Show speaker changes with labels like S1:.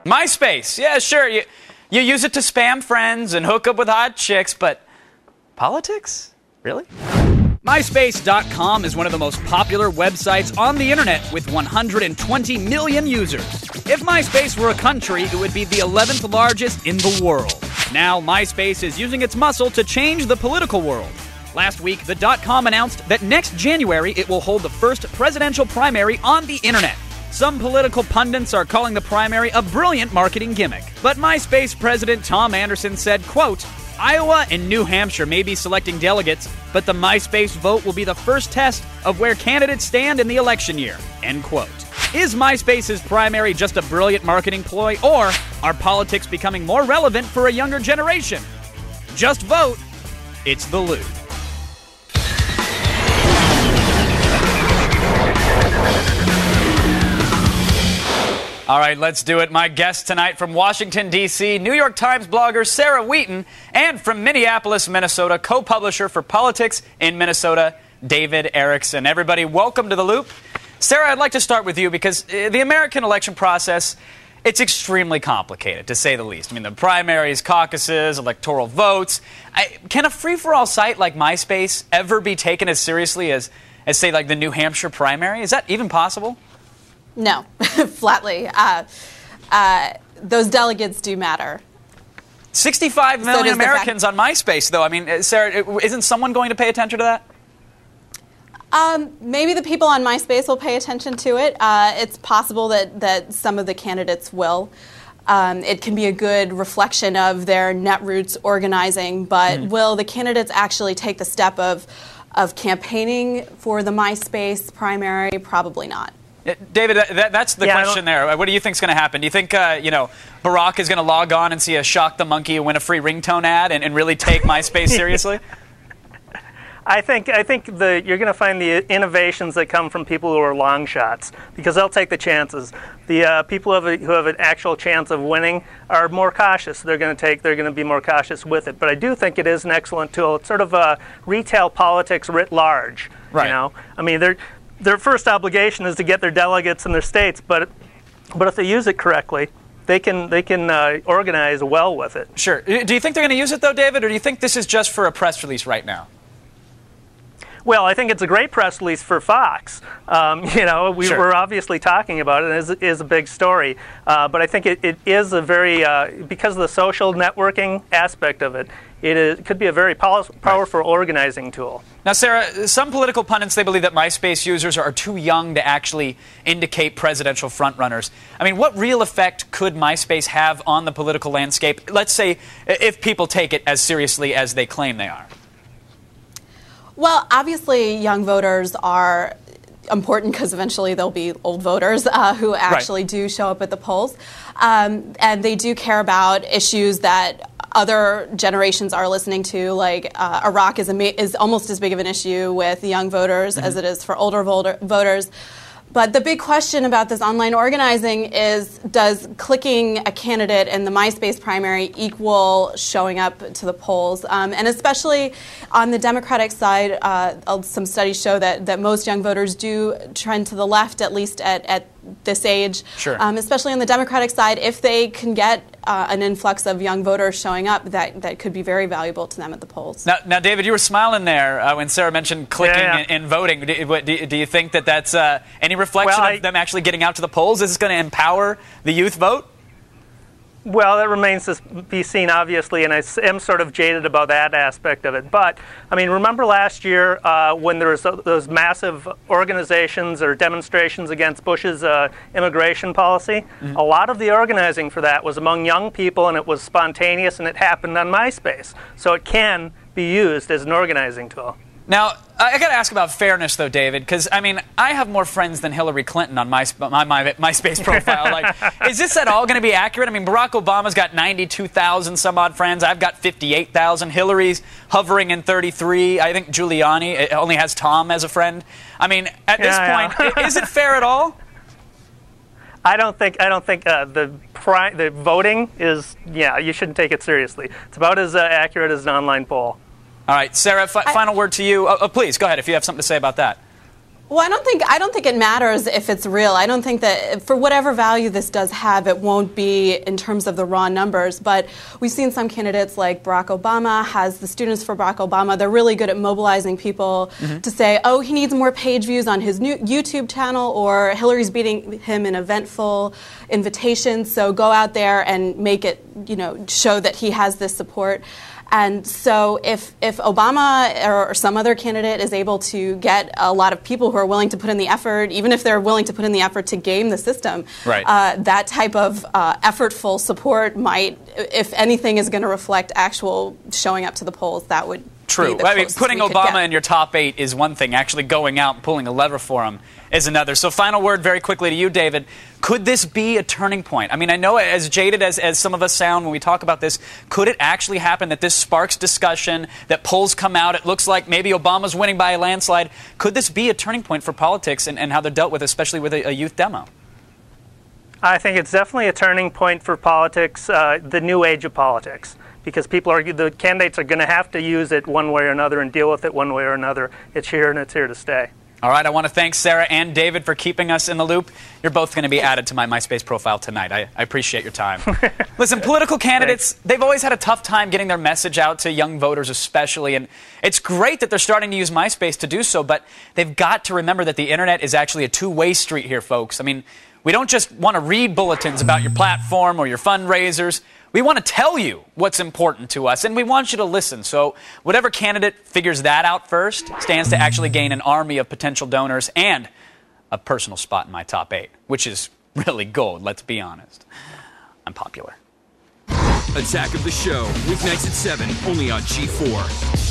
S1: MySpace, yeah, sure. You use it to spam friends and hook up with hot chicks, but politics? Really? MySpace.com is one of the most popular websites on the internet with 120 million users. If MySpace were a country, it would be the 11th largest in the world. Now, MySpace is using its muscle to change the political world. Last week, the .com announced that next January it will hold the first presidential primary on the internet. Some political pundits are calling the primary a brilliant marketing gimmick. But MySpace president Tom Anderson said, quote, Iowa and New Hampshire may be selecting delegates, but the MySpace vote will be the first test of where candidates stand in the election year, end quote. Is MySpace's primary just a brilliant marketing ploy, or are politics becoming more relevant for a younger generation? Just vote. It's The Loop. All right, let's do it. My guest tonight from Washington, D.C., New York Times blogger Sarah Wheaton, and from Minneapolis, Minnesota, co-publisher for Politics in Minnesota, David Erickson. Everybody, welcome to The Loop. Sarah, I'd like to start with you because the American election process, it's extremely complicated, to say the least. I mean, the primaries, caucuses, electoral votes. Can a free-for-all site like MySpace ever be taken as seriously as, say, like the New Hampshire primary? Is that even possible?
S2: No, flatly. Those delegates do matter.
S1: 65 million Americans on MySpace, though. I mean, Sarah, isn't someone going to pay attention to that?
S2: Maybe the people on MySpace will pay attention to it. It's possible that some of the candidates will. It can be a good reflection of their netroots organizing, but will the candidates actually take the step of campaigning for the MySpace primary? Probably not.
S1: David, that's the question there. What do you think is going to happen? Do you think, Barack is going to log on and see a Shock the Monkey and win a free ringtone ad and really take MySpace seriously?
S3: I think you're going to find the innovations that come from people who are long shots because they'll take the chances. The people who have an actual chance of winning are more cautious. They're going to be more cautious with it. But I do think it is an excellent tool. It's sort of retail politics writ large.
S1: Right.
S3: You know, I mean, their first obligation is to get their delegates in their states, but if they use it correctly, they can organize well with it.
S1: Sure. Do you think they're going to use it, though, David, or do you think this is just for a press release right now?
S3: Well, I think it's a great press release for Fox. We're obviously talking about it, and it is a big story. But I think it is a very, because of the social networking aspect of it, it could be a very powerful organizing tool.
S1: Now, Sarah, some political pundits, they believe that MySpace users are too young to actually indicate presidential frontrunners. I mean, what real effect could MySpace have on the political landscape, let's say, if people take it as seriously as they claim they are?
S2: Well, obviously, young voters are important because eventually there'll be old voters who actually do show up at the polls. And they do care about issues that other generations are listening to, like Iraq is almost as big of an issue with young voters as it is for older voters. But the big question about this online organizing is, does clicking a candidate in the MySpace primary equal showing up to the polls? And especially on the Democratic side, some studies show that most young voters do trend to the left, at least at this age.
S1: Sure.
S2: Especially on the Democratic side, if they can get an influx of young voters showing up, that could be very valuable to them at the polls.
S1: Now David, you were smiling there when Sarah mentioned clicking and voting. Do you think that that's any reflection of them actually getting out to the polls? Is this going to empower the youth vote?
S3: Well, that remains to be seen, obviously, and I am sort of jaded about that aspect of it. But, I mean, remember last year when there was those massive organizations or demonstrations against Bush's immigration policy? A lot of the organizing for that was among young people, and it was spontaneous, and it happened on MySpace. So it can be used as an organizing tool.
S1: Now, I got to ask about fairness, though, David, because, I mean, I have more friends than Hillary Clinton on my MySpace profile. Like, is this at all going to be accurate? I mean, Barack Obama's got 92,000 some odd friends. I've got 58,000. Hillary's hovering in 33. I think Giuliani only has Tom as a friend. I mean, at this point, is it fair at all?
S3: I don't think the voting is, you shouldn't take it seriously. It's about as accurate as an online poll.
S1: All right, Sarah, final word to you. Please, go ahead if you have something to say about that.
S2: Well, I don't think it matters if it's real. I don't think that for whatever value this does have, it won't be in terms of the raw numbers. But we've seen some candidates like Barack Obama has the Students for Barack Obama. They're really good at mobilizing people to say, oh, he needs more page views on his new YouTube channel, or Hillary's beating him in eventful invitations. So go out there and make it, show that he has this support. And so if Obama or some other candidate is able to get a lot of people who are willing to put in the effort, even if they're willing to put in the effort to game the system,
S1: right.
S2: That type of effortful support might, if anything, is going to reflect actual showing up to the polls. That would
S1: True.
S2: be the
S1: I mean, putting Obama in your top 8 is one thing. Actually going out and pulling a lever for him is another. So final word very quickly to you, David. Could this be a turning point? I mean, I know as jaded as some of us sound when we talk about this, could it actually happen that this sparks discussion, that polls come out, it looks like maybe Obama's winning by a landslide? Could this be a turning point for politics and how they're dealt with, especially with a youth demo?
S3: I think it's definitely a turning point for politics, the new age of politics. Because the candidates are going to have to use it one way or another and deal with it one way or another. It's here and it's here to stay.
S1: All right, I want to thank Sarah and David for keeping us in the loop. You're both going to be added to my MySpace profile tonight. I appreciate your time. Listen, political candidates, they've always had a tough time getting their message out to young voters especially, and it's great that they're starting to use MySpace to do so, but they've got to remember that the internet is actually a two-way street here, folks. I mean, we don't just want to read bulletins about your platform or your fundraisers. We want to tell you what's important to us, and we want you to listen. So whatever candidate figures that out first stands to actually gain an army of potential donors and a personal spot in my top 8, which is really gold, let's be honest. I'm popular.
S4: Attack of the Show, weeknights at 7, only on G4.